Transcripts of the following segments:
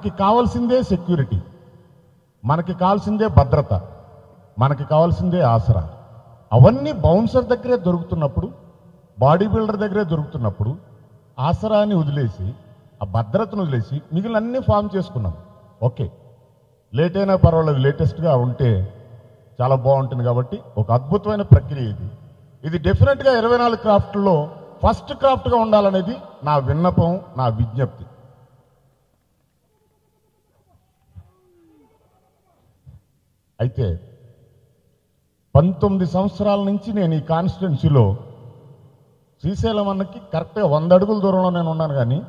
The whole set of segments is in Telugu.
మనకి కావాల్సిందే సెక్యూరిటీ, మనకి కావాల్సిందే భద్రత, మనకి కావాల్సిందే ఆసరా. అవన్నీ బౌన్సర్ దగ్గరే దొరుకుతున్నప్పుడు, బాడీ బిల్డర్ దగ్గరే దొరుకుతున్నప్పుడు ఆసరాన్ని వదిలేసి, ఆ భద్రతను వదిలేసి మిగిలిన అన్నీ ఫామ్ చేసుకున్నాం. ఓకే, లేట్ అయినా పర్వాలేదు, లేటెస్ట్గా ఉంటే చాలా బాగుంటుంది. కాబట్టి ఒక అద్భుతమైన ప్రక్రియ ఇది. ఇది డెఫినెట్గా 24 క్రాఫ్ట్లో ఫస్ట్ క్రాఫ్ట్గా ఉండాలనేది నా విన్నపం, నా విజ్ఞప్తి. అయితే 19 సంవత్సరాల నుంచి నేను ఈ కాన్స్టిట్యున్సీలో శ్రీశైలం అన్నకి కరెక్ట్గా 100 అడుగుల దూరంలో నేను ఉన్నాను. కానీ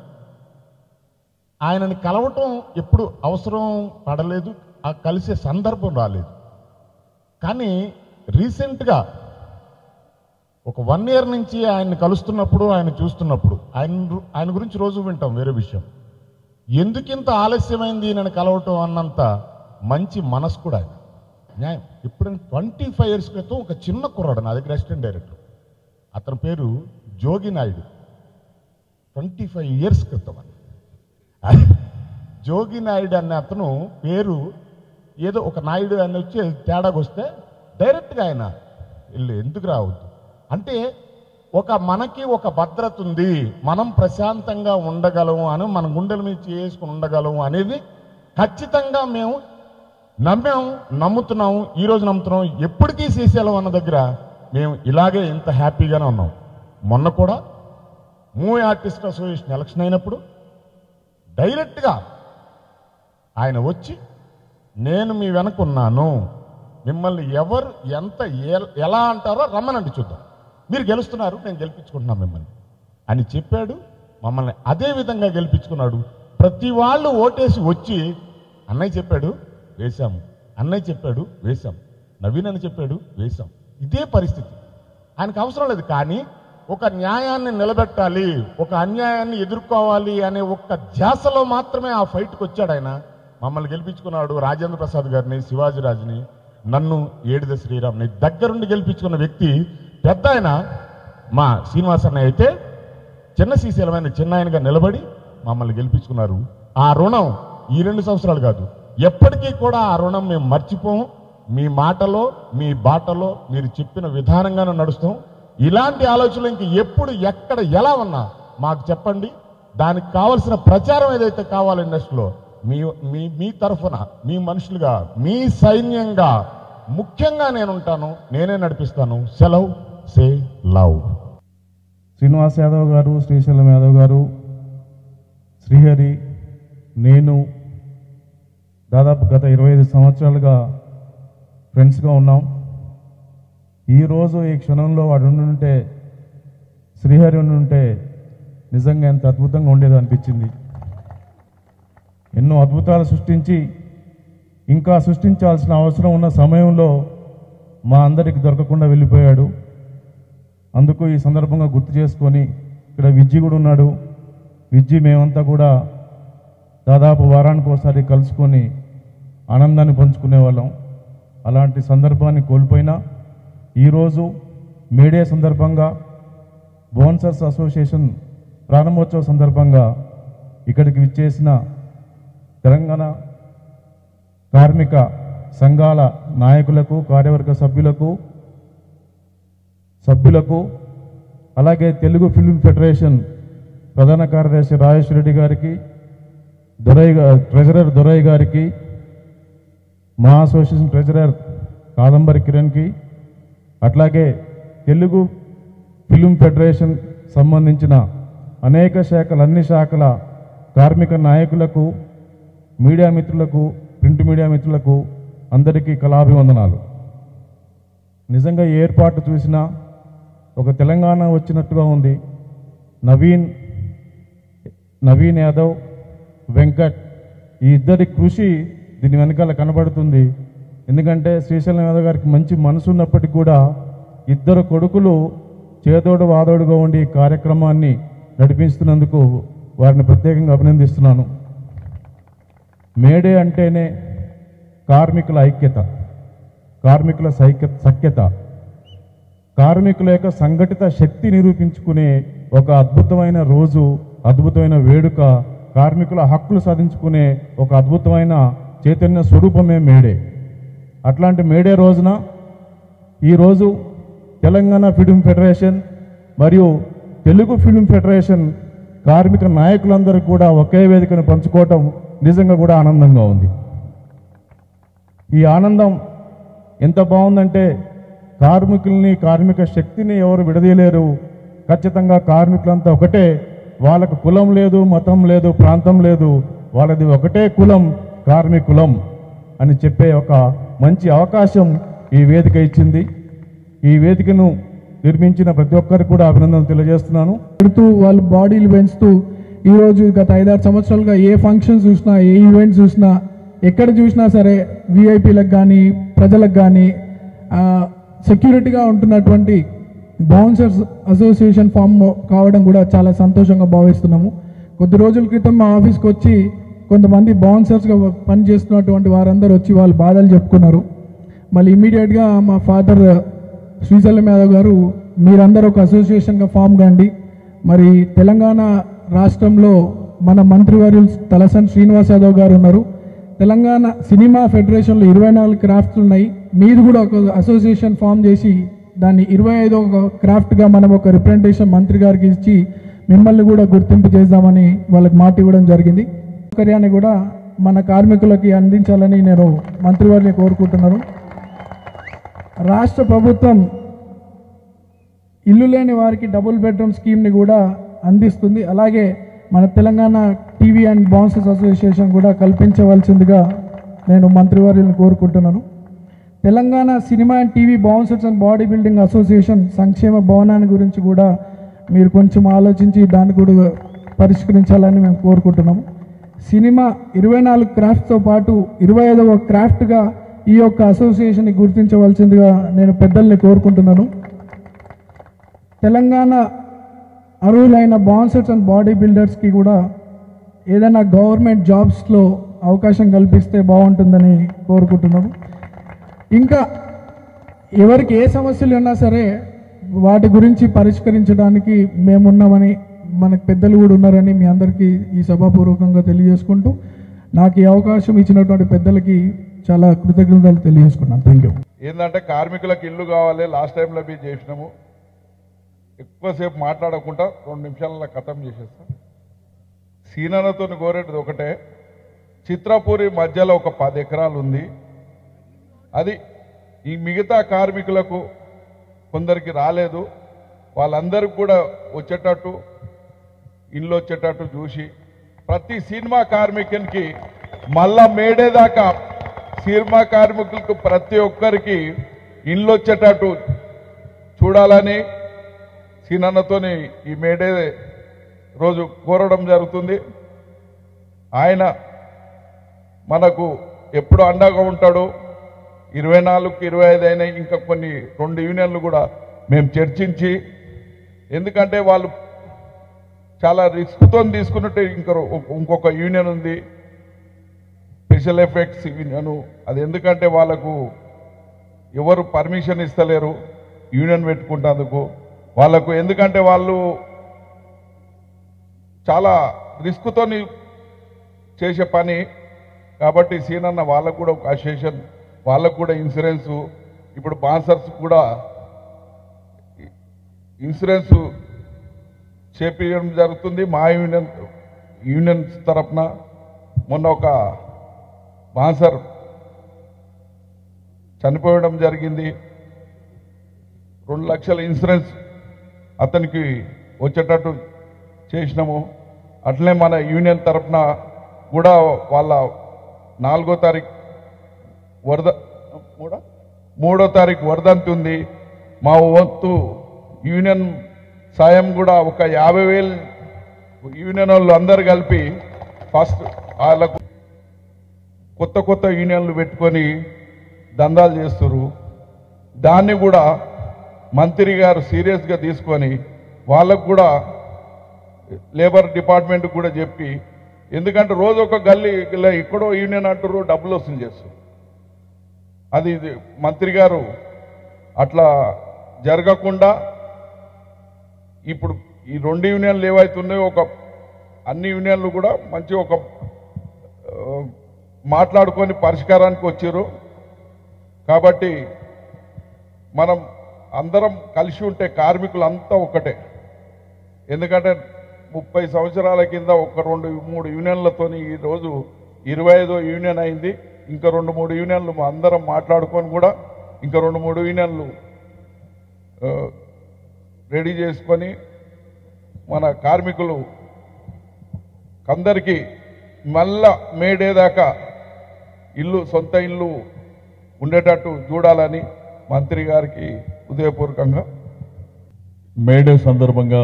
ఆయనని కలవటం ఎప్పుడు అవసరం పడలేదు, ఆ కలిసే సందర్భం రాలేదు. కానీ రీసెంట్గా ఒక 1 ఇయర్ నుంచి ఆయన్ని కలుస్తున్నప్పుడు, ఆయన చూస్తున్నప్పుడు, ఆయన గురించి రోజు వింటాం, వేరే విషయం. ఎందుకింత ఆలస్యమైంది నన్ను కలవటం అన్నంత మంచి మనసు కూడా ఆయన. న్యాయం. ఇప్పుడు 25 ఇయర్స్ క్రితం ఒక చిన్న కుర్రాడు నా దగ్గర అసిస్టెంట్ డైరెక్టర్, అతని పేరు జోగి నాయుడు. 25 ఇయర్స్ క్రితం అని జోగి నాయుడు అనే అతను పేరు ఏదో ఒక నాయుడు అని వచ్చి తేడాగా వస్తే డైరెక్ట్గా ఆయన వెళ్ళి ఎందుకు రావద్దు అంటే, మనకి ఒక భద్రత ఉంది, మనం ప్రశాంతంగా ఉండగలము అని, మన గుండెల మీద చేసుకుని ఉండగలము అనేది ఖచ్చితంగా మేము నమ్మాము, నమ్ముతున్నాము. ఈరోజు నమ్ముతున్నాం. ఎప్పటికీ శ్రీశైలం అన్న దగ్గర మేము ఇలాగే ఇంత హ్యాపీగానే ఉన్నాం. మొన్న కూడా మూవీ ఆర్టిస్ట్ అసోసియేషన్ ఎలక్షన్ అయినప్పుడు డైరెక్ట్గా ఆయన వచ్చి, నేను మీ వెనకున్నాను, మిమ్మల్ని ఎవరు ఎంత ఎలా అంటారో రమ్మనండి చూద్దాం, మీరు గెలుస్తున్నారు, నేను గెలిపించుకుంటున్నాను మిమ్మల్ని అని చెప్పాడు. మమ్మల్ని అదే విధంగా గెలిపించుకున్నాడు. ప్రతి వాళ్ళు ఓటేసి వచ్చి అన్నయ్య చెప్పాడు వేశాము, అన్నయ్య చెప్పాడు వేశాం, నవీన్ అని చెప్పాడు వేశాం. ఇదే పరిస్థితి. ఆయనకు అవసరం లేదు. కానీ ఒక న్యాయాన్ని నిలబెట్టాలి, ఒక అన్యాయాన్ని ఎదుర్కోవాలి అనే ఒక్క ధ్యాసలో మాత్రమే ఆ ఫైట్కి వచ్చాడు ఆయన. మమ్మల్ని గెలిపించుకున్నాడు. రాజేంద్ర ప్రసాద్ గారిని, శివాజీరాజుని, నన్ను, ఏడిద శ్రీరామ్ని దగ్గరుండి గెలిపించుకున్న వ్యక్తి పెద్ద ఆయన మా శ్రీనివాస్ అన్నయ్య. అయితే చిన్న శ్రీశైలమైన చిన్న ఆయనగా నిలబడి మమ్మల్ని గెలిపించుకున్నారు. ఆ రుణం ఈ 2 సంవత్సరాలు కాదు, ఎప్పటికీ కూడా ఆ రుణం మేము మర్చిపోము. మీ మాటలో, మీ బాటలో మీరు చెప్పిన విధానంగానే నడుస్తాం. ఇలాంటి ఆలోచనలు ఇంక ఎప్పుడు, ఎక్కడ, ఎలా ఉన్నా మాకు చెప్పండి. దానికి కావాల్సిన ప్రచారం ఏదైతే కావాలో ఇండస్ట్రీలో మీ తరఫున, మీ మనుషులుగా, మీ సైన్యంగా ముఖ్యంగా నేను ఉంటాను, నేనే నడిపిస్తాను. సెలవు, సే లవ్. శ్రీనివాస్ యాదవ్ గారు, శ్రీశైలం యాదవ్ గారు, శ్రీహరి, నేను దాదాపు గత 25 సంవత్సరాలుగా ఫ్రెండ్స్గా ఉన్నాం. ఈరోజు ఈ క్షణంలో వాడు ఉండుంటే, శ్రీహరి ఉండుంటే నిజంగా ఎంత అద్భుతంగా ఉండేది అనిపించింది. ఎన్నో అద్భుతాలు సృష్టించి, ఇంకా సృష్టించాల్సిన అవసరం ఉన్న సమయంలో మా అందరికి దొరకకుండా వెళ్ళిపోయాడు. అందుకు ఈ సందర్భంగా గుర్తు చేసుకొని, ఇక్కడ విజ్జి కూడా ఉన్నాడు. విజ్జి మేమంతా కూడా దాదాపు వారానికి ఒకసారి కలుసుకొని ఆనందాన్ని పంచుకునేవాళ్ళం. అలాంటి సందర్భాన్ని కోల్పోయినా ఈరోజు మేడే సందర్భంగా, బౌన్సర్స్ అసోసియేషన్ ప్రారంభోత్సవ సందర్భంగా ఇక్కడికి విచ్చేసిన తెలంగాణ కార్మిక సంఘాల నాయకులకు, కార్యవర్గ సభ్యులకు, అలాగే తెలుగు ఫిల్మ్ ఫెడరేషన్ ప్రధాన కార్యదర్శి రాజేశ్వర రెడ్డి గారికి, ట్రెజరర్ దొరయ్య గారికి, మా అసోసియేషన్ ట్రెజరర్ కాదంబరి కిరణ్కి, అట్లాగే తెలుగు ఫిల్మ్ ఫెడరేషన్ సంబంధించిన అనేక శాఖలు, అన్ని శాఖల కార్మిక నాయకులకు, మీడియా మిత్రులకు, ప్రింట్ మీడియా మిత్రులకు అందరికీ కళాభివందనాలు. నిజంగా ఈ ఏర్పాటు చూసినా ఒక తెలంగాణ వచ్చినట్టుగా ఉంది. నవీన్ యాదవ్, వెంకట్, ఈ ఇద్దరి కృషి దీని వెనకాల కనబడుతుంది. ఎందుకంటే శ్రీశైలం యాదవ్ గారికి మంచి మనసు ఉన్నప్పటికీ కూడా ఇద్దరు కొడుకులు చేదోడు వాదోడుగా ఉండి ఈ కార్యక్రమాన్ని నడిపిస్తున్నందుకు వారిని ప్రత్యేకంగా అభినందిస్తున్నాను. మేడే అంటేనే కార్మికుల ఐక్యత, కార్మికుల సఖ్యత, కార్మికుల యొక్క సంఘటిత శక్తి నిరూపించుకునే ఒక అద్భుతమైన రోజు, అద్భుతమైన వేడుక కార్మికుల హక్కులు సాధించుకునే ఒక అద్భుతమైన చైతన్య స్వరూపమే మేడే. అట్లాంటి మేడే రోజున ఈరోజు తెలంగాణ ఫిల్మ్ ఫెడరేషన్ మరియు తెలుగు ఫిల్మ్ ఫెడరేషన్ కార్మిక నాయకులందరూ కూడా ఒకే వేదికను పంచుకోవటం నిజంగా కూడా ఆనందంగా ఉంది. ఈ ఆనందం ఎంత బాగుందంటే కార్మికుల్ని, కార్మిక శక్తిని ఎవరు విడదీయలేరు. ఖచ్చితంగా కార్మికులంతా ఒకటే. వాళ్ళకు కులం లేదు, మతం లేదు, ప్రాంతం లేదు, వాళ్ళది ఒకటే కులం, కార్మికులం అని చెప్పే ఒక మంచి అవకాశం ఈ వేదిక ఇచ్చింది. ఈ వేదికను నిర్మించిన ప్రతి ఒక్కరికి కూడా అభినందనలు తెలియజేస్తున్నాను. వాళ్ళ బాడీలు పెంచుతూ ఈరోజు గత 5-6 సంవత్సరాలుగా ఏ ఫంక్షన్స్ చూసినా, ఏ ఈవెంట్స్ చూసినా, ఎక్కడ చూసినా సరే విఐపీలకు కానీ ప్రజలకు కానీ సెక్యూరిటీగా ఉంటున్నటువంటి బౌన్సర్స్ అసోసియేషన్ ఫామ్ కావడం కూడా చాలా సంతోషంగా భావిస్తున్నాము. కొద్ది రోజుల క్రితం మా ఆఫీస్కి వచ్చి కొంతమంది బౌన్సర్స్గా పనిచేస్తున్నటువంటి వారందరూ వచ్చి వాళ్ళ బాధలు చెప్పుకున్నారు. మళ్ళీ ఇమీడియట్గా మా ఫాదర్ శ్రీశైలం యాదవ్ గారు, మీరందరూ ఒక అసోసియేషన్గా ఫామ్ కాండి. మరి తెలంగాణ రాష్ట్రంలో మన మంత్రివర్యులు తలసాని శ్రీనివాస్ యాదవ్ గారు ఉన్నారు. తెలంగాణ సినిమా ఫెడరేషన్లో 24 క్రాఫ్ట్స్ ఉన్నాయి. మీది కూడా ఒక అసోసియేషన్ ఫామ్ చేసి దాన్ని 25వ క్రాఫ్ట్గా మనం ఒక రిప్రజెంటేషన్ మంత్రి గారికి ఇచ్చి మిమ్మల్ని కూడా గుర్తింపు చేద్దామని వాళ్ళకి మాట ఇవ్వడం జరిగింది. సౌకర్యాన్ని కూడా మన కార్మికులకి అందించాలని నేను మంత్రివారిని కోరుకుంటున్నాను. రాష్ట్ర ప్రభుత్వం ఇల్లు లేని వారికి డబుల్ బెడ్రూమ్ స్కీమ్ని కూడా అందిస్తుంది. అలాగే మన Telangana TV and bouncers association కూడా కల్పించవలసిందిగా నేను మంత్రివర్యులను కోరుకుంటున్నాను. Telangana cinema and TV bouncers and body building association సంక్షేమ భవనాన్ని గురించి కూడా మీరు కొంచెం ఆలోచించి దాన్ని కూడా పరిష్కరించాలని మేము కోరుకుంటున్నాము. సినిమా 24 క్రాఫ్ట్స్తో పాటు 25వ క్రాఫ్ట్గా ఈ యొక్క అసోసియేషన్ని గుర్తించవలసిందిగా నేను పెద్దల్ని కోరుకుంటున్నాను. తెలంగాణ అర్హులైన బౌన్సర్స్ అండ్ బాడీ బిల్డర్స్కి కూడా ఏదైనా గవర్నమెంట్ జాబ్స్లో అవకాశం కల్పిస్తే బాగుంటుందని కోరుకుంటున్నాము. ఇంకా ఎవరికి ఏ సమస్యలు ఉన్నా సరే వాటి గురించి పరిష్కరించడానికి మేమున్నామని, మనకు పెద్దలు కూడా ఉన్నారని మీ అందరికీ ఈ సభాపూర్వకంగా తెలియజేసుకుంటూ నాకు ఈ అవకాశం ఇచ్చినటువంటి పెద్దలకి చాలా కృతజ్ఞతలు తెలియజేసుకున్నాను. Thank you. ఏంటంటే కార్మికులకు ఇల్లు కావాలి, లాస్ట్ టైంలో బీ చేసినాము. ఎక్కువసేపు మాట్లాడకుండా 2 నిమిషాలలో ఖతం చేసేస్తాం. సీననతో కోరేటిది ఒకటే, చిత్రపూరి మధ్యలో ఒక 10 ఎకరాలు ఉంది. అది ఈ మిగతా కార్మికులకు కొందరికి రాలేదు, వాళ్ళందరికీ కూడా వచ్చేటట్టు, ఇల్లు వచ్చేటట్టు చూసి ప్రతి సినిమా కార్మికునికి మళ్ళా మేడేదాకా సినిమా కార్మికులకు ప్రతి ఒక్కరికి ఇల్లు వచ్చేటట్టు చూడాలని సీనన్నతోని ఈ మేడే రోజు కోరడం జరుగుతుంది. ఆయన మనకు ఎప్పుడు అండగా ఉంటాడు. 24కి 25 అయినా ఇంకా కొన్ని 2 యూనియన్లు కూడా మేము చర్చించి, ఎందుకంటే వాళ్ళు చాలా రిస్క్తో తీసుకున్నట్టు ఇంకొక యూనియన్ ఉంది, స్పెషల్ ఎఫెక్ట్స్ యూనియన్. అది ఎందుకంటే వాళ్ళకు ఎవరు పర్మిషన్ ఇస్తలేరు యూనియన్ పెట్టుకుంటేందుకు వాళ్ళకు, ఎందుకంటే వాళ్ళు చాలా రిస్క్తో చేసే పని కాబట్టి సీనన్న వాళ్ళకు కూడా ఒక అసోసియేషన్, వాళ్ళకు కూడా ఇన్సూరెన్సు, ఇప్పుడు బాన్సర్స్ కూడా ఇన్సూరెన్స్ చేపించడం జరుగుతుంది. మా యూనియన్ తరఫున మొన్న ఒక బాన్సర్ చనిపోవడం జరిగింది. 2 లక్షల ఇన్సూరెన్స్ అతనికి వచ్చేటట్టు చేసినాము. అట్లనే మన యూనియన్ తరఫున కూడా వాళ్ళ 4వ తారీఖు మూడో తారీఖు వర్ధంతి ఉంది. మా వంతు యూనియన్ సాయం కూడా ఒక 50,000 యూనియన్ వాళ్ళు అందరు కలిపి ఫస్ట్ వాళ్ళకు కొత్త యూనియన్లు పెట్టుకొని దందాలు చేస్తున్నారు. దాన్ని కూడా మంత్రి గారు సీరియస్గా తీసుకొని వాళ్ళకు కూడా లేబర్ డిపార్ట్మెంట్ కూడా చెప్పి, ఎందుకంటే రోజు ఒక గల్లీ ఎక్కడో యూనియన్ అంటారు, డబ్బులు వసూలు చేస్తారు. అది మంత్రి గారు అట్లా జరగకుండా ఇప్పుడు ఈ 2 యూనియన్లు ఏవైతున్నాయో ఒక అన్ని యూనియన్లు కూడా మంచి ఒక మాట్లాడుకొని పరిష్కారానికి వచ్చారు. కాబట్టి మనం అందరం కలిసి ఉంటే కార్మికులంతా ఒకటే. ఎందుకంటే 30 సంవత్సరాల కింద ఒక 2-3 యూనియన్లతోని ఈరోజు 25వ యూనియన్ అయింది. ఇంకా 2-3 యూనియన్లు అందరం మాట్లాడుకొని కూడా ఇంకా 2-3 యూనియన్లు రెడీ చేసుకొని మన కార్మికులు అందరికీ మళ్ళా మేడేదాకా సొంత ఇల్లు ఉండేటట్టు చూడాలని మంత్రి గారికి హృదయపూర్వకంగా మేడే సందర్భంగా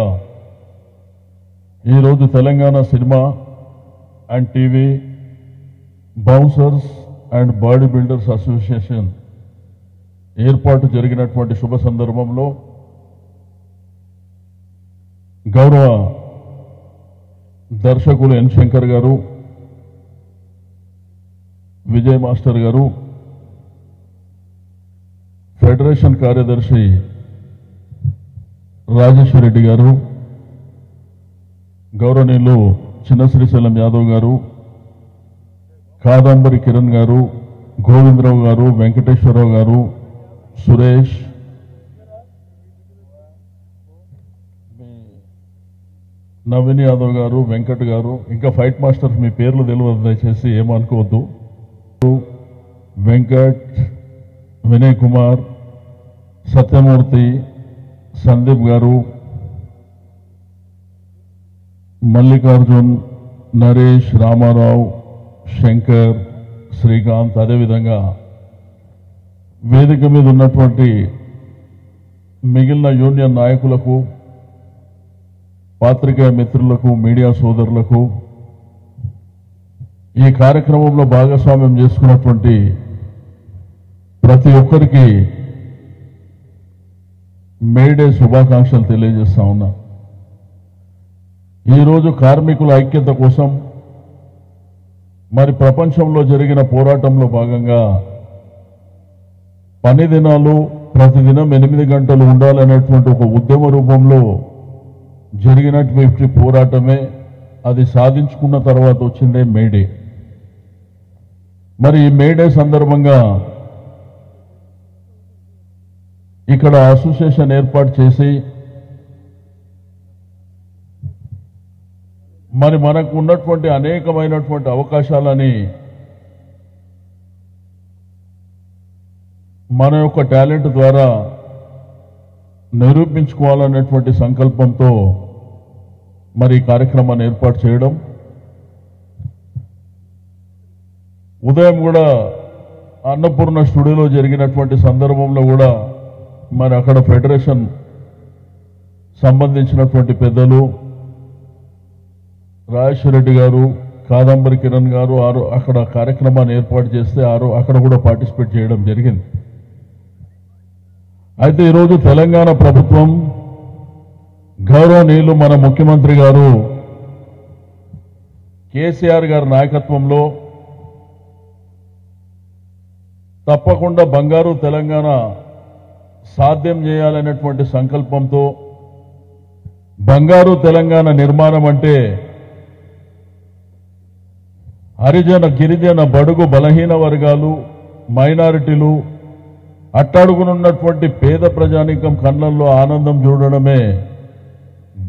ఈరోజు Telangana cinema and TV bouncers and body builders association ఏర్పాటు జరిగినటువంటి శుభ సందర్భంలో గౌరవ దర్శకులు ఎన్ శంకర్ గారు, విజయ్ మాస్టర్ గారు, ఫెడరేషన్ కార్యదర్శి రాజేశ్వర్ రెడ్డి గారు, గౌరవనీయులు చిన్న శ్రీశైలం యాదవ్ గారు, కాదంబరి కిరణ్ గారు, గోవిందరావు గారు, వెంకటేశ్వరరావు గారు, సురేష్, నవీన్ యాదవ్ గారు, వెంకట్ గారు, ఇంకా ఫైట్ మాస్టర్స్ మీ పేర్లు తెలియదు దయచేసి ఏమనుకోవద్దు, వెంకట్, వినయ్ కుమార్, సత్యమూర్తి, సందీప్ గారు, మల్లికార్జున్, నరేష్, రామారావు, శంకర్, శ్రీకాంత్, అదేవిధంగా వేదిక మీద ఉన్నటువంటి మిగిలిన యూనియన్ నాయకులకు, పాత్రికేయ మిత్రులకు, మీడియా సోదరులకు, ఈ కార్యక్రమంలో భాగస్వామ్యం చేసుకున్నటువంటి ప్రతి ఒక్కరికి మేడే శుభాకాంక్షలు తెలియజేస్తా ఉన్నా. ఈరోజు కార్మికుల ఐక్యత కోసం మరి ప్రపంచంలో జరిగిన పోరాటంలో భాగంగా పని దినాలు ప్రతిదినం 8 గంటలు ఉండాలనేటువంటి ఒక ఉద్యమ రూపంలో జరిగినటువంటి పోరాటమే అది సాధించుకున్న తర్వాత వచ్చిందే మేడే. మరి ఈ మేడే సందర్భంగా ఇక్కడ అసోసియేషన్ ఏర్పాటు చేసి మరి మనకు ఉన్నటువంటి అనేకమైనటువంటి అవకాశాలని మన యొక్క టాలెంట్ ద్వారా నిరూపించుకోవాలనేటువంటి సంకల్పంతో మరి ఈ కార్యక్రమాన్ని ఏర్పాటు చేయడం. ఉదయం కూడా అన్నపూర్ణ స్టూడియోలో జరిగినటువంటి సందర్భంలో కూడా మరి అక్కడ ఫెడరేషన్ సంబంధించినటువంటి పెద్దలు రాజేశ్వర్ రెడ్డి గారు, కాదంబరి కిరణ్ గారు అక్కడ కార్యక్రమాన్ని ఏర్పాటు చేస్తే అక్కడ కూడా పార్టిసిపేట్ చేయడం జరిగింది. అయితే ఈరోజు తెలంగాణ ప్రభుత్వం గౌరవనీయులు మన ముఖ్యమంత్రి గారు కేసీఆర్ గారి నాయకత్వంలో తప్పకుండా బంగారు తెలంగాణ సాధ్యం చేయాలనేటువంటి సంకల్పంతో బంగారు తెలంగాణ నిర్మాణం అంటే హరిజన, గిరిజన, బడుగు, బలహీన వర్గాలు, మైనారిటీలు, అట్టడుగునున్నటువంటి పేద ప్రజానీకం కళ్ళల్లో ఆనందం చూడడమే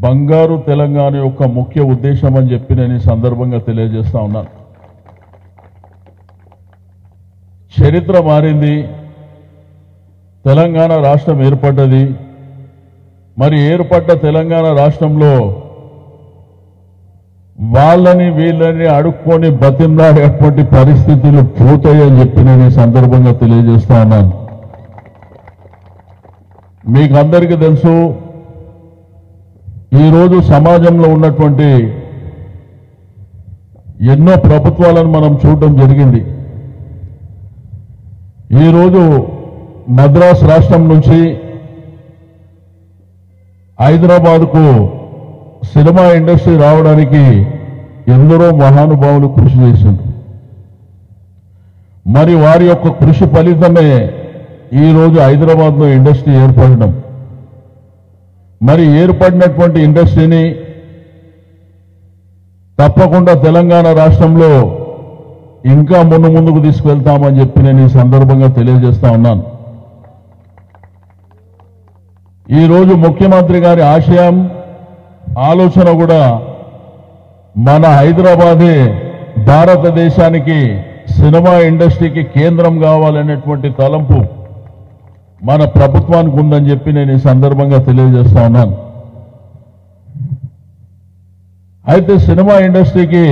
బంగారు తెలంగాణ యొక్క ముఖ్య ఉద్దేశం అని చెప్పి నేను ఈ సందర్భంగా తెలియజేస్తా ఉన్నాను. చరిత్ర మారింది, తెలంగాణ రాష్ట్రం ఏర్పడ్డది. మరి ఏర్పడ్డ తెలంగాణ రాష్ట్రంలో వాళ్ళని వీళ్ళని అడుక్కొని బతిమలాడేటువంటి పరిస్థితులు పోతాయని చెప్పి నేను ఈ సందర్భంగా తెలియజేస్తా ఉన్నాను. మీకు అందరికీ తెలుసు, ఈరోజు సమాజంలో ఉన్నటువంటి ఎన్నో ప్రభుత్వాలను మనం చూడడం జరిగింది. ఈరోజు మద్రాస్ రాష్ట్రం నుంచి హైదరాబాద్కు సినిమా ఇండస్ట్రీ రావడానికి ఎందరో మహానుభావులు కృషి చేసిండ్రు. మరి వారి యొక్క కృషి ఫలితమే ఈరోజు హైదరాబాద్లో ఇండస్ట్రీ ఏర్పడడం. మరి ఏర్పడినటువంటి ఇండస్ట్రీని తప్పకుండా తెలంగాణ రాష్ట్రంలో ఇంకా ముందుకు తీసుకువెళ్తామని చెప్పి నేను ఈ సందర్భంగా తెలియజేస్తా ఉన్నాను. ఈరోజు ముఖ్యమంత్రి గారి ఆశయం ఆలోచన కూడా మన హైదరాబాదే భారతదేశానికి సినిమా ఇండస్ట్రీకి కేంద్రం కావాలనేటువంటి తలంపు మన ప్రభుత్వానికి ఉందని చెప్పి నేను ఈ సందర్భంగా తెలియజేస్తా ఉన్నాను. అయితే సినిమా ఇండస్ట్రీకి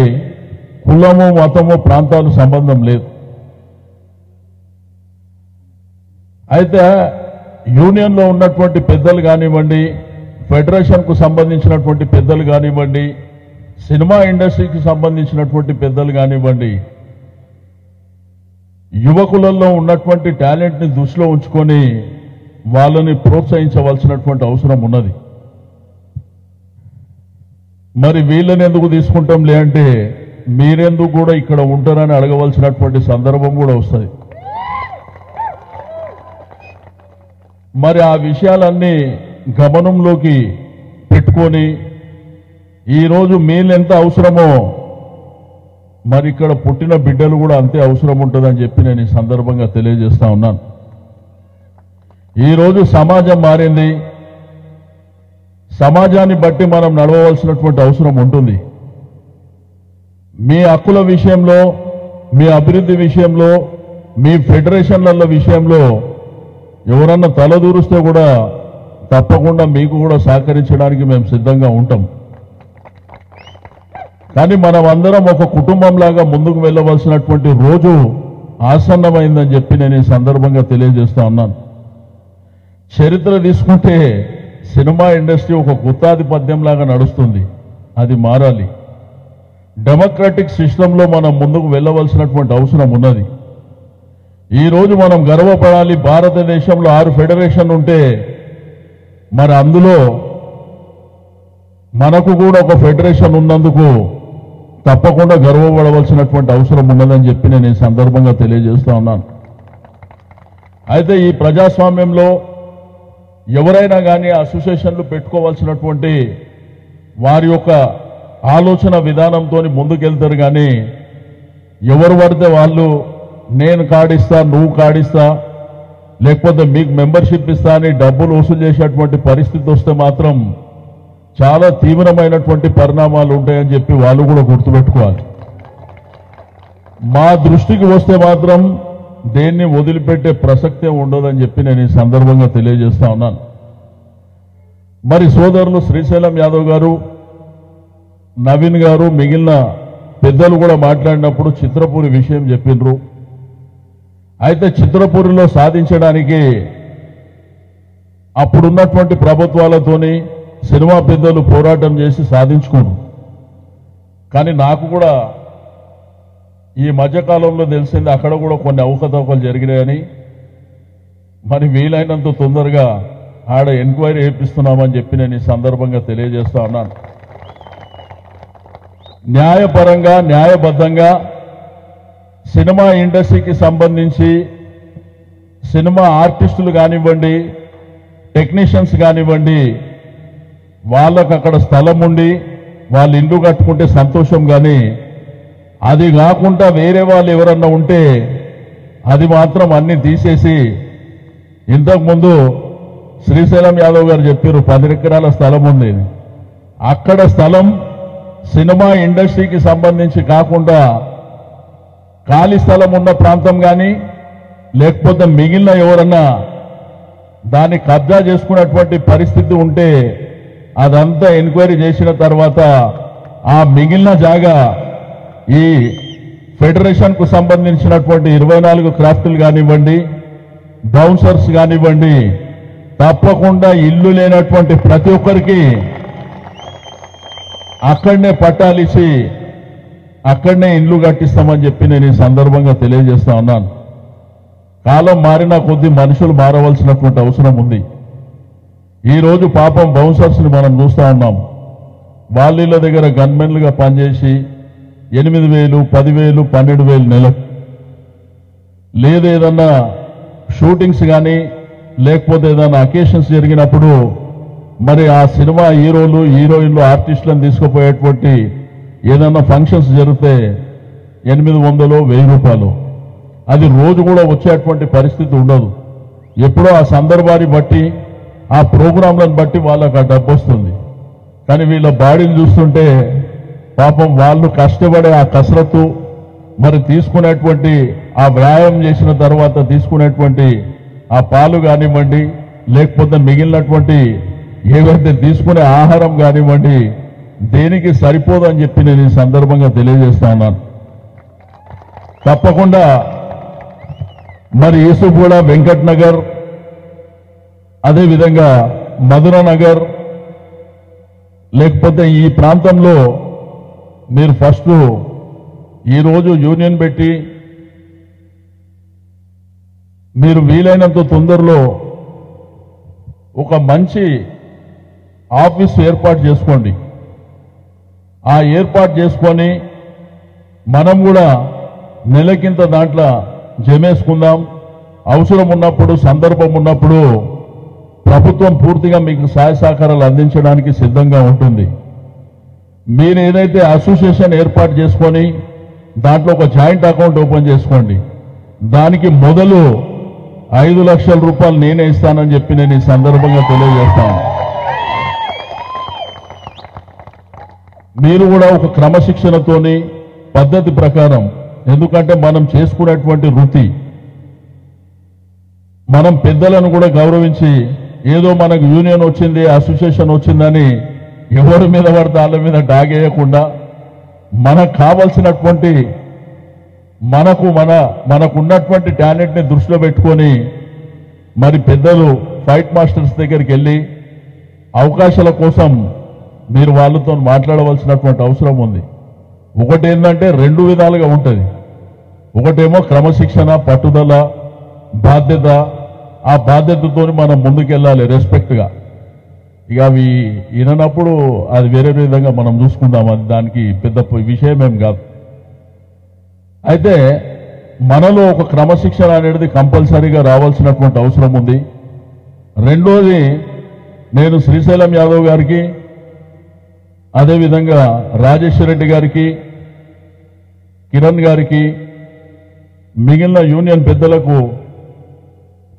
కులము మతము ప్రాంతాలు సంబంధం లేదు. అయితే యూనియన్లో ఉన్నటువంటి పెద్దలు కానివ్వండి, ఫెడరేషన్కు సంబంధించినటువంటి పెద్దలు కానివ్వండి, సినిమా ఇండస్ట్రీకి సంబంధించినటువంటి పెద్దలు కానివ్వండి, యువకులలో ఉన్నటువంటి టాలెంట్ని దృష్టిలో ఉంచుకొని వాళ్ళని ప్రోత్సహించవలసినటువంటి అవసరం ఉన్నది. మరి వీళ్ళని ఎందుకు తీసుకుంటాం లేదంటే మీరెందుకు కూడా ఇక్కడ ఉంటారని అడగవలసినటువంటి సందర్భం కూడా వస్తుంది. మరి ఆ విషయాలన్నీ గమనంలోకి పెట్టుకొని ఈరోజు మీరెంత అవసరమో మరి ఇక్కడ పుట్టిన బిడ్డలు కూడా అంతే అవసరం ఉంటుందని చెప్పి నేను ఈ సందర్భంగా తెలియజేస్తా ఉన్నాను. ఈరోజు సమాజం మారింది. సమాజాన్ని బట్టి మనం నడవవలసినటువంటి అవసరం ఉంటుంది. మీ హక్కుల విషయంలో, మీ అభివృద్ధి విషయంలో, మీ ఫెడరేషన్ల విషయంలో ఎవరన్నా తలదూరిస్తే కూడా తప్పకుండా మీకు కూడా సహకరించడానికి మేము సిద్ధంగా ఉంటాం. కానీ మనం అందరం ఒక కుటుంబంలాగా ముందుకు వెళ్ళవలసినటువంటి రోజు ఆసన్నమైందని చెప్పి నేను ఈ సందర్భంగా తెలియజేస్తా ఉన్నాను. చరిత్ర తీసుకుంటే సినిమా ఇండస్ట్రీ ఒక గుత్తాధిపత్యంలాగా నడుస్తుంది. అది మారాలి. డెమోక్రటిక్ సిస్టంలో మనం ముందుకు వెళ్ళవలసినటువంటి అవసరం ఉన్నది. ఈరోజు మనం గర్వపడాలి. భారతదేశంలో 6 ఫెడరేషన్ ఉంటే మరి అందులో మనకు కూడా ఒక ఫెడరేషన్ ఉన్నందుకు తప్పకుండా గర్వపడవలసినటువంటి అవసరం ఉన్నదని చెప్పి నేను ఈ సందర్భంగా తెలియజేస్తా ఉన్నాను. అయితే ఈ ప్రజాస్వామ్యంలో ఎవరైనా కానీ అసోసియేషన్లు పెట్టుకోవాల్సినటువంటి వారి యొక్క ఆలోచన విధానంతో ముందుకెళ్తారు. కానీ ఎవరు పడితే వాళ్ళు నేను కాడిస్తా, నువ్వు కాడిస్తా, లేకపోతే మీకు మెంబర్షిప్ ఇస్తా అని డబ్బులు వసూలు చేసేటువంటి పరిస్థితి వస్తే మాత్రం చాలా తీవ్రమైనటువంటి పరిణామాలు ఉంటాయని చెప్పి వాళ్ళు కూడా గుర్తుపెట్టుకోవాలి. మా దృష్టికి వస్తే మాత్రం దేన్ని వదిలిపెట్టే ప్రసక్తే ఉండదని చెప్పి నేను ఈ సందర్భంగా తెలియజేస్తా ఉన్నాను. మరి సోదరులు శ్రీశైలం యాదవ్ గారు, నవీన్ గారు, మిగిలిన పెద్దలు కూడా మాట్లాడినప్పుడు చిత్రపూరి విషయం చెప్పిండ్రు. అయితే చిత్రపూరిలో సాధించడానికి అప్పుడున్నటువంటి ప్రభుత్వాలతోని సినిమా పెద్దలు పోరాటం చేసి సాధించుకున్నారు. కానీ నాకు కూడా ఈ మధ్యకాలంలో తెలిసింది అక్కడ కూడా కొన్ని అవకతవకలు జరిగినాయని, మరి వీలైనంత తొందరగా ఆడ ఎంక్వైరీ చేపిస్తున్నామని చెప్పి నేను ఈ సందర్భంగా తెలియజేస్తా ఉన్నాను. న్యాయపరంగా, న్యాయబద్ధంగా సినిమా ఇండస్ట్రీకి సంబంధించి సినిమా ఆర్టిస్టులు కానివ్వండి, టెక్నీషియన్స్ కానివ్వండి, వాళ్ళకు అక్కడ స్థలం ఉండి వాళ్ళు ఇల్లు కట్టుకుంటే సంతోషం. కానీ అది కాకుండా వేరే వాళ్ళు ఎవరన్నా ఉంటే అది మాత్రం అన్ని తీసేసి, ఇంతకుముందు శ్రీశైలం యాదవ్ గారు చెప్పారు 10 ఎకరాల స్థలం ఉంది. అక్కడ స్థలం సినిమా ఇండస్ట్రీకి సంబంధించి కాకుండా ఖాళీ స్థలం ఉన్న ప్రాంతం కానీ లేకపోతే మిగిలిన ఎవరన్నా దాన్ని కబ్జా చేసుకున్నటువంటి పరిస్థితి ఉంటే అదంతా ఎంక్వైరీ చేసిన తర్వాత ఆ మిగిలిన జాగా ఈ ఫెడరేషన్కు సంబంధించినటువంటి 24 క్రాఫ్టులు కానివ్వండి, బౌన్సర్స్ కానివ్వండి, తప్పకుండా ఇల్లు లేనటువంటి ప్రతి ఒక్కరికి అక్కడనే పట్టాలిచ్చి అక్కడనే ఇల్లు కట్టిస్తామని చెప్పి నేను ఈ సందర్భంగా తెలియజేస్తా ఉన్నాను. కాలం మారిన కొద్దీ మనుషులు మారవలసినటువంటి అవసరం ఉంది. ఈరోజు పాపం బౌన్సర్స్ని మనం చూస్తూ ఉన్నాం. వాళ్ళ దగ్గర గన్మెన్లుగా పనిచేసి 8,000, 10,000, 12,000 నెలకు. లేదు ఏదన్నా షూటింగ్స్ కానీ లేకపోతే ఏదన్నా అకేషన్స్ జరిగినప్పుడు మరి ఆ సినిమా హీరోలు, హీరోయిన్లు, ఆర్టిస్టులను తీసుకుపోయేటువంటి ఏదన్నా ఫంక్షన్స్ జరిగితే 800-1000 రూపాయలు, అది రోజు కూడా వచ్చేటువంటి పరిస్థితి ఉండదు. ఎప్పుడో ఆ సందర్భాన్ని బట్టి ఆ ప్రోగ్రాంలను బట్టి వాళ్ళకు ఆ డబ్బు వస్తుంది. కానీ వీళ్ళ బాడీని చూస్తుంటే పాపం వాళ్ళు కష్టపడే ఆ కసరత్తు, మరి తీసుకునేటువంటి ఆ వ్యాయామం చేసిన తర్వాత తీసుకునేటువంటి ఆ పాలు కానివ్వండి, లేకపోతే మిగిలినటువంటి ఏవైతే తీసుకునే ఆహారం కానివ్వండి, దేనికి సరిపోదని చెప్పి నేను ఈ సందర్భంగా తెలియజేస్తా ఉన్నాను. తప్పకుండా మరి యూసుఫ్గూడ, వెంకట్ నగర్, అదేవిధంగా మధుర నగర్, లేకపోతే ఈ ప్రాంతంలో మీరు ఫస్ట్ ఈరోజు యూనియన్ పెట్టి మీరు వీలైనంత తొందరలో ఒక మంచి ఆఫీస్ ఏర్పాటు చేసుకోండి. ఆ ఏర్పాటు చేసుకొని మనం కూడా నెలకింత దాంట్లో జమేసుకుందాం. అవసరం ఉన్నప్పుడు, సందర్భం ఉన్నప్పుడు ప్రభుత్వం పూర్తిగా మీకు సహాయ సహకారాలు అందించడానికి సిద్ధంగా ఉంటుంది. మీరు ఏదైతే అసోసియేషన్ ఏర్పాటు చేసుకొని దాంట్లో ఒక జాయింట్ అకౌంట్ ఓపెన్ చేసుకోండి. దానికి మొదలు 5 లక్షల రూపాయలు నేనే ఇస్తానని చెప్పి నేను ఈ సందర్భంగా తెలియజేస్తాను. మీరు కూడా ఒక క్రమశిక్షణతోని పద్ధతి ప్రకారం, ఎందుకంటే మనం చేసుకునేటువంటి వృత్తి, మనం పెద్దలను కూడా గౌరవించి ఏదో మనకు యూనియన్ వచ్చింది, అసోసియేషన్ వచ్చిందని ఎవరి మీద పడితే వాళ్ళ మీద డాగేయకుండా మనకు కావలసినటువంటి మనకున్నటువంటి టాలెంట్ని దృష్టిలో పెట్టుకొని మరి పెద్దలు ఫైట్ మాస్టర్స్ దగ్గరికి వెళ్ళి అవకాశాల కోసం మీరు వాళ్ళతో మాట్లాడవలసినటువంటి అవసరం ఉంది. ఒకటి ఏంటంటే 2 విధాలుగా ఉంటుంది. ఒకటేమో క్రమశిక్షణ, పట్టుదల, బాధ్యత. ఆ బాధ్యతతో మనం ముందుకెళ్ళాలి రెస్పెక్ట్గా. ఇక అవి వినప్పుడు అది వేరే విధంగా మనం చూసుకుందాం, అది దానికి పెద్ద విషయం ఏం కాదు. అయితే మనలో ఒక క్రమశిక్షణ అనేది కంపల్సరీగా రావాల్సినటువంటి అవసరం ఉంది. రెండోది, నేను శ్రీశైలం యాదవ్ గారికి, అదేవిధంగా రాజేశ్వర రెడ్డి గారికి, కిరణ్ గారికి, మిగిలిన యూనియన్ పెద్దలకు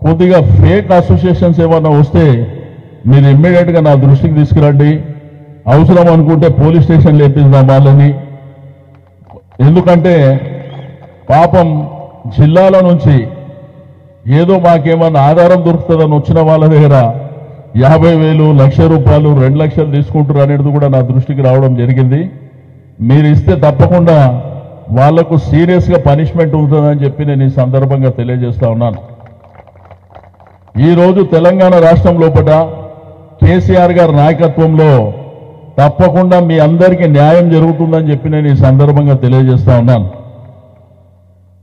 కొద్దిగా ఫేక్ అసోసియేషన్స్ ఏమన్నా వస్తే మీరు ఇమ్మీడియట్గా నా దృష్టికి తీసుకురండి. అవసరం అనుకుంటే పోలీస్ స్టేషన్ లేపిద్దాం వాళ్ళని. ఎందుకంటే పాపం జిల్లాల నుంచి ఏదో మాకేమన్నా ఆధారం దొరుకుతుందని వచ్చిన వాళ్ళ దగ్గర 50,000, 1,00,000 రూపాయలు, 2 లక్షలు తీసుకుంటారు అనేది కూడా నా దృష్టికి రావడం జరిగింది. మీరు ఇస్తే తప్పకుండా వాళ్లకు సీరియస్గా పనిష్మెంట్ ఉంటుందని చెప్పి నేను ఈ సందర్భంగా తెలియజేస్తా ఉన్నాను. ఈరోజు తెలంగాణ రాష్ట్రం లోపల కేసీఆర్ గారి నాయకత్వంలో తప్పకుండా మీ అందరికీ న్యాయం జరుగుతుందని చెప్పి నేను ఈ సందర్భంగా తెలియజేస్తా ఉన్నాను.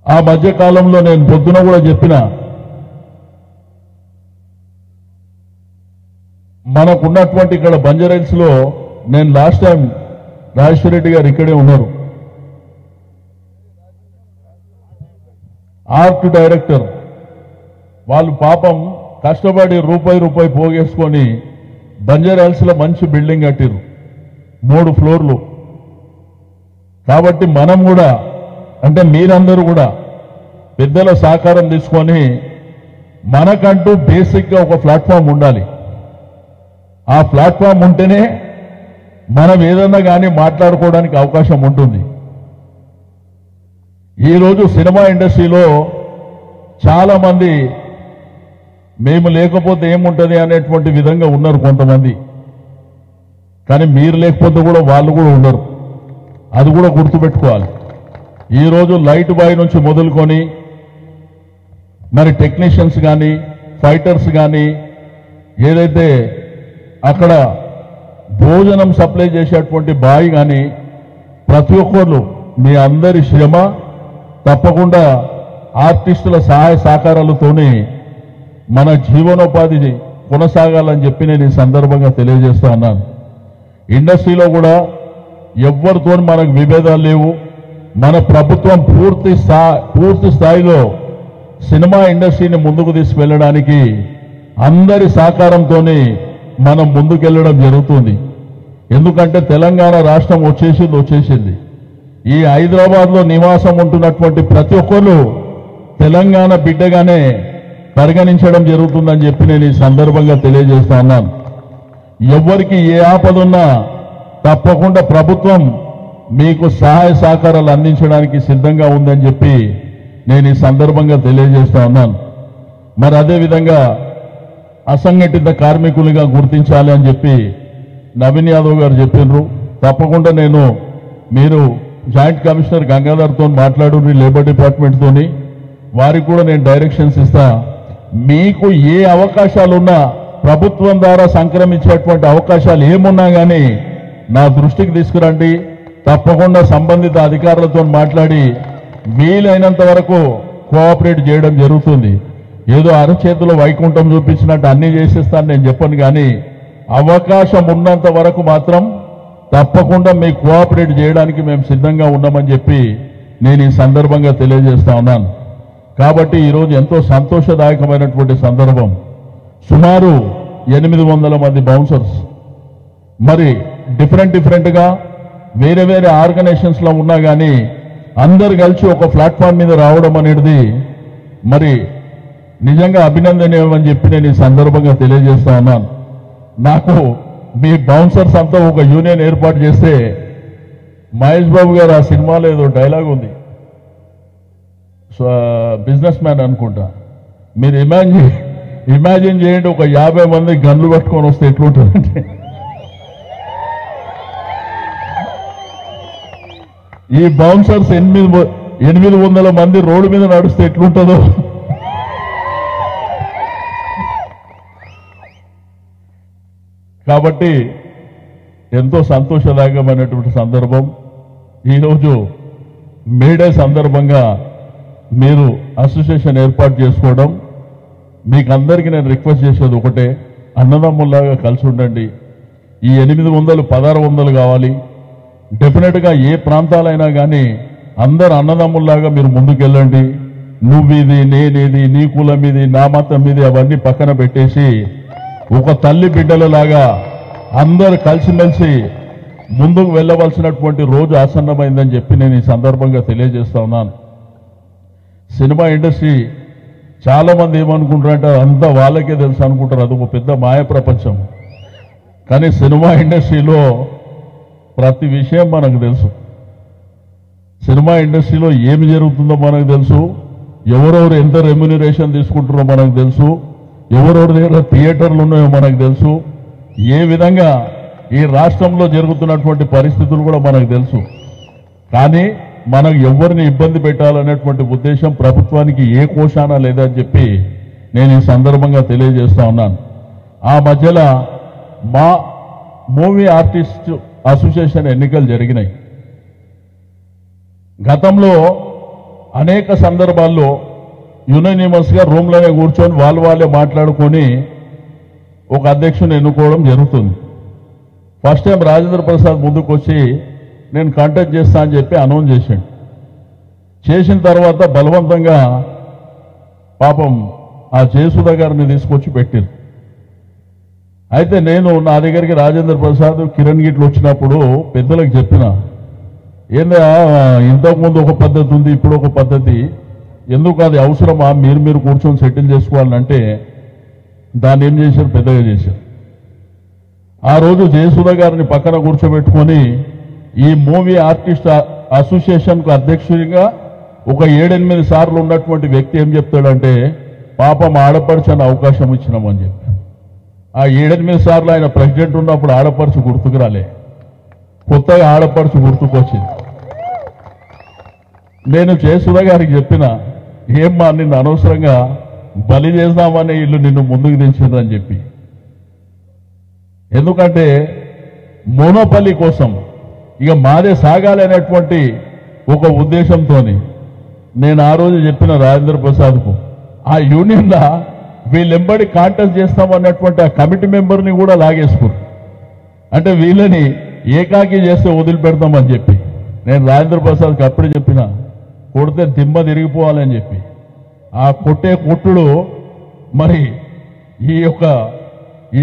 ఆ మధ్య కాలంలో నేను పొద్దున కూడా చెప్పిన, మనకున్నటువంటి ఇక్కడ బంజారాహిల్స్ లో నేను లాస్ట్ టైం రాజేశ్వర రెడ్డి గారు ఇక్కడే ఉన్నారు, ఆర్ట్ డైరెక్టర్. వాళ్ళు పాపం కష్టపడి రూపాయి పోగేసుకొని బంజారాహిల్స్ లో మంచి బిల్డింగ్ కట్టిరు, 3 ఫ్లోర్లు. కాబట్టి మనం కూడా, అంటే మీరందరూ కూడా పెద్దల సహకారం తీసుకొని మనకంటూ బేసిక్గా ఒక ప్లాట్ఫామ్ ఉండాలి. ఆ ప్లాట్ఫామ్ ఉంటేనే మనం ఏదన్నా కానీ మాట్లాడుకోవడానికి అవకాశం ఉంటుంది. ఈరోజు సినిమా ఇండస్ట్రీలో చాలా మంది మేము లేకపోతే ఏముంటుంది అనేటువంటి విధంగా ఉన్నారు కొంతమంది. కానీ మీరు లేకపోతే కూడా వాళ్ళు కూడా ఉండరు, అది కూడా గుర్తుపెట్టుకోవాలి. ఈరోజు లైట్ బాయ్ నుంచి మొదలుకొని మరి టెక్నీషియన్స్ కానీ, ఫైటర్స్ కానీ, ఏదైతే అక్కడ భోజనం సప్లై చేసేటువంటి బాయ్ కానీ, ప్రతి ఒక్కరు మీ అందరి శ్రమ తప్పకుండా ఆర్టిస్టుల సహాయ సహకారాలతోనే మన జీవనోపాధి కొనసాగాలని చెప్పి నేను ఈ సందర్భంగా తెలియజేస్తా ఉన్నాను. ఇండస్ట్రీలో కూడా ఎవ్వరితో మనకు విభేదాలు లేవు. మన ప్రభుత్వం పూర్తి స్థాయిలో సినిమా ఇండస్ట్రీని ముందుకు తీసుకువెళ్ళడానికి అందరి సహకారంతోనే మనం ముందుకెళ్లడం జరుగుతుంది. ఎందుకంటే తెలంగాణ రాష్ట్రం వచ్చేసింది. ఈ హైదరాబాద్లో నివాసం ఉంటున్నటువంటి ప్రతి ఒక్కరు తెలంగాణ బిడ్డగానే పరిగణించడం జరుగుతుందని చెప్పి నేను ఈ సందర్భంగా తెలియజేస్తా ఉన్నాను. ఎవరికి ఏ ఆపదున్నా తప్పకుండా ప్రభుత్వం మీకు సహాయ సహకారాలు అందించడానికి సిద్ధంగా ఉందని చెప్పి నేను ఈ సందర్భంగా తెలియజేస్తా ఉన్నాను. మరి అదేవిధంగా అసంఘటిత కార్మికులుగా గుర్తించాలి అని చెప్పి నవీన్ యాదవ్ గారు చెప్పినారు. తప్పకుండా మీరు జాయింట్ కమిషనర్ గంగాధర్తో మాట్లాడుని లేబర్ డిపార్ట్మెంట్తోని వారికి కూడా నేను డైరెక్షన్స్ ఇస్తా. మీకు ఏ అవకాశాలున్నా ప్రభుత్వం ద్వారా సంక్రమించేటువంటి అవకాశాలు ఏమున్నా కానీ నా దృష్టికి తీసుకురండి. తప్పకుండా సంబంధిత అధికారులతో మాట్లాడి వీలైనంత వరకు కోఆపరేట్ చేయడం జరుగుతుంది. ఏదో అరచేతిలో వైకుంఠం చూపించినట్టు అన్ని చేసేస్తాను నేను చెప్పను, కానీ అవకాశం ఉన్నంత వరకు మాత్రం తప్పకుండా మీకు కోఆపరేట్ చేయడానికి మేము సిద్ధంగా ఉన్నామని చెప్పి నేను ఈ సందర్భంగా తెలియజేస్తా ఉన్నాను. కాబట్టి ఈరోజు ఎంతో సంతోషదాయకమైనటువంటి సందర్భం. సుమారు 800 మంది బౌన్సర్స్ మరి డిఫరెంట్గా వేరే ఆర్గనైజేషన్స్లో ఉన్నా కానీ అందరు కలిసి ఒక ప్లాట్ఫామ్ మీద రావడం అనేది మరి నిజంగా అభినందనీయమని చెప్పి నేను ఈ సందర్భంగా తెలియజేస్తా ఉన్నాను. నాకు మీ బౌన్సర్స్ అంతా ఒక యూనియన్ ఏర్పాటు చేస్తే మహేష్ బాబు గారు ఆ సినిమాలో ఏదో డైలాగ్ ఉంది, బిజినెస్ మ్యాన్ అనుకుంటా, మీరు ఇమాజిన్ చేయండి ఒక 50 మంది గన్లు పట్టుకొని వస్తే ఎట్లుంటుందంటే ఈ బౌన్సర్స్ 800 మంది రోడ్డు మీద నడుస్తే ఎట్లుంటుందో కాబట్టి ఎంతో సంతోషదాయకమైనటువంటి సందర్భం. ఈరోజు మేడే సందర్భంగా మీరు అసోసియేషన్ ఏర్పాటు చేసుకోవడం, మీకు అందరికీ నేను రిక్వెస్ట్ చేసేది ఒకటే, అన్నదమ్ముల్లాగా కలిసి ఉండండి. ఈ 800 1600 కావాలి. డెఫినెట్గా ఏ ప్రాంతాలైనా కానీ అందరు అన్నదమ్ముల్లాగా మీరు ముందుకెళ్ళండి. నువ్విది నేనేది, నీ కులం ఇది, నా మతం ఇది, అవన్నీ పక్కన పెట్టేసి ఒక తల్లి బిడ్డలలాగా అందరు కలిసిమెలిసి ముందుకు వెళ్ళవలసినటువంటి రోజు ఆసన్నమైందని చెప్పి నేను ఈ సందర్భంగా తెలియజేస్తా ఉన్నాను. సినిమా ఇండస్ట్రీ చాలా మంది ఏమనుకుంటారంటే అంతా వాళ్ళకే తెలుసు అనుకుంటారు, అది ఒక పెద్ద మాయ ప్రపంచం. కానీ సినిమా ఇండస్ట్రీలో ప్రతి విషయం మనకు తెలుసు. సినిమా ఇండస్ట్రీలో ఏమి జరుగుతుందో మనకు తెలుసు, ఎవరెవరు ఎంత రెమ్యునరేషన్ తీసుకుంటారో మనకు తెలుసు, ఎవరెవరి దగ్గర థియేటర్లు ఉన్నాయో మనకు తెలుసు, ఏ విధంగా ఈ రాష్ట్రంలో జరుగుతున్నటువంటి పరిస్థితులు కూడా మనకు తెలుసు. కానీ మనకు ఎవరిని ఇబ్బంది పెట్టాలనేటువంటి ఉద్దేశం ప్రభుత్వానికి ఏ కోశాన లేదని చెప్పి నేను ఈ సందర్భంగా తెలియజేస్తా ఉన్నాను. ఆ మధ్యలో మా మూవీ ఆర్టిస్ట్ అసోసియేషన్ ఎన్నికలు జరిగినాయి. గతంలో అనేక సందర్భాల్లో యునానిమస్గా రూమ్లోనే కూర్చొని వాళ్ళే మాట్లాడుకొని ఒక అధ్యక్షుని ఎన్నుకోవడం జరుగుతుంది. ఫస్ట్ టైం రాజేంద్ర ప్రసాద్ ముందుకు వచ్చి నేను కాంటాక్ట్ చేస్తా అని చెప్పి అనౌన్స్ చేశాడు. చేసిన తర్వాత బలవంతంగా పాపం ఆ జయసుధ గారిని తీసుకొచ్చి పెట్టారు. అయితే నేను నా దగ్గరికి రాజేంద్ర ప్రసాద్ కిరణ్ గిట్లు వచ్చినప్పుడు పెద్దలకు చెప్పిన, ఏందా ఇంతకుముందు ఒక పద్ధతి ఉంది, ఇప్పుడు ఒక పద్ధతి, ఎందుకు అది అవసరమా, మీరు కూర్చొని సెటిల్ చేసుకోవాలంటే దాన్ని ఏం చేశారు, పెద్దగా చేశారు. ఆ రోజు జయసుధ గారిని పక్కన కూర్చోబెట్టుకొని ఈ మూవీ ఆర్టిస్ట్ అసోసియేషన్కు అధ్యక్షుడిగా ఒక 7-8 సార్లు ఉన్నటువంటి వ్యక్తి ఏం చెప్తాడంటే, పాపం ఆడపడుచని అవకాశం ఇచ్చినామని చెప్పి. ఆ 7-8 సార్లు ఆయన ప్రెసిడెంట్ ఉన్నప్పుడు ఆడపడుచు గుర్తుకు రాలే, కొత్తగా ఆడపడుచు గుర్తుకొచ్చింది. నేను జయసుధ గారికి చెప్పిన, ఏమ్మా నిన్ను అనవసరంగా బలి చేద్దామనే ఇల్లు నిన్ను ముందుకు దించిందని చెప్పి. ఎందుకంటే మోనోపల్లి కోసం ఇక మాదే సాగాలనేటువంటి ఒక ఉద్దేశంతో నేను ఆ రోజు చెప్పిన రాజేంద్ర ప్రసాద్కు, ఆ యూనియన్లో వీళ్ళెంబడి కాంటెస్ట్ చేస్తామన్నటువంటి ఆ కమిటీ మెంబర్ని కూడా లాగేసుకున్నారు. అంటే వీళ్ళని ఏకాకి చేస్తే వదిలిపెడతామని చెప్పి నేను రాజేంద్ర ప్రసాద్కి అప్పుడే చెప్పిన, కొడితే దిమ్మ తిరిగిపోవాలని చెప్పి. ఆ కొట్టే కొట్టుడు మరి ఈ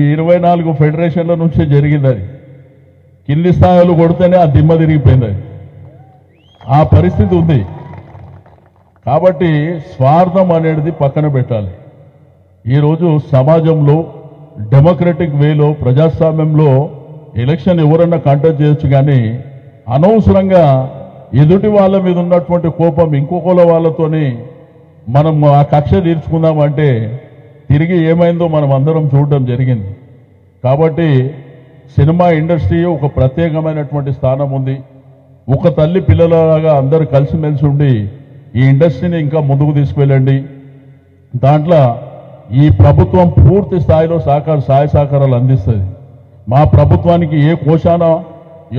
24 ఫెడరేషన్ల నుంచే జరిగింది. అది కింది స్థాయిలు కొడితేనే ఆ దిమ్మ తిరిగిపోయింది. ఆ పరిస్థితి ఉంది. కాబట్టి స్వార్థం అనేది పక్కన పెట్టాలి. ఈరోజు సమాజంలో డెమోక్రటిక్ వేలో ప్రజాస్వామ్యంలో ఎలక్షన్ ఎవరన్నా కంటెస్ట్ చేయొచ్చు, కానీ అనవసరంగా ఎదుటి వాళ్ళ మీద ఉన్నటువంటి కోపం ఇంకొకళ్ళ వాళ్ళతోని మనం ఆ కక్ష తీర్చుకుందామంటే తిరిగి ఏమైందో మనం అందరం చూడడం జరిగింది. కాబట్టి సినిమా ఇండస్ట్రీ ఒక ప్రత్యేకమైనటువంటి స్థానం ఉంది. ఒక తల్లి పిల్లలలాగా అందరూ కలిసిమెలిసి ఉండి ఈ ఇండస్ట్రీని ఇంకా ముందుకు తీసుకువెళ్ళండి. దాంట్లో ఈ ప్రభుత్వం పూర్తి స్థాయిలో సహాయ సహకారాలు అందిస్తుంది. మా ప్రభుత్వానికి ఏ కోశాన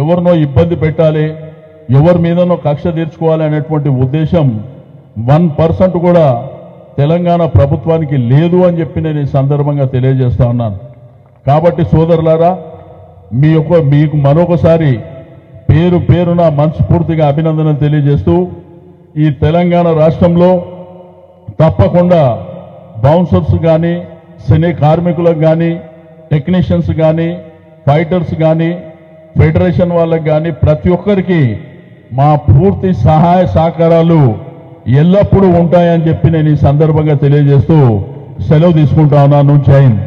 ఎవరినో ఇబ్బంది పెట్టాలి, ఎవరి మీదనో కక్ష తీర్చుకోవాలి అనేటువంటి ఉద్దేశం 1% కూడా తెలంగాణ ప్రభుత్వానికి లేదు అని చెప్పి నేను ఈ సందర్భంగా తెలియజేస్తా ఉన్నాను. కాబట్టి సోదరులారా, మీకు మరొకసారి పేరు పేరున మనస్ఫూర్తిగా అభినందనలు తెలియజేస్తూ, ఈ తెలంగాణ రాష్ట్రంలో తప్పకుండా బౌన్సర్స్ కానీ, సినీ కార్మికులకు కానీ, టెక్నీషియన్స్ కానీ, ఫైటర్స్ కానీ, ఫెడరేషన్ వాళ్ళకి కానీ ప్రతి ఒక్కరికి మా పూర్తి సహాయ సహకారాలు ఎల్లప్పుడూ ఉంటాయని చెప్పి నేను ఈ సందర్భంగా తెలియజేస్తూ సెలవు తీసుకుంటా ఉన్నాను. జై హింద్.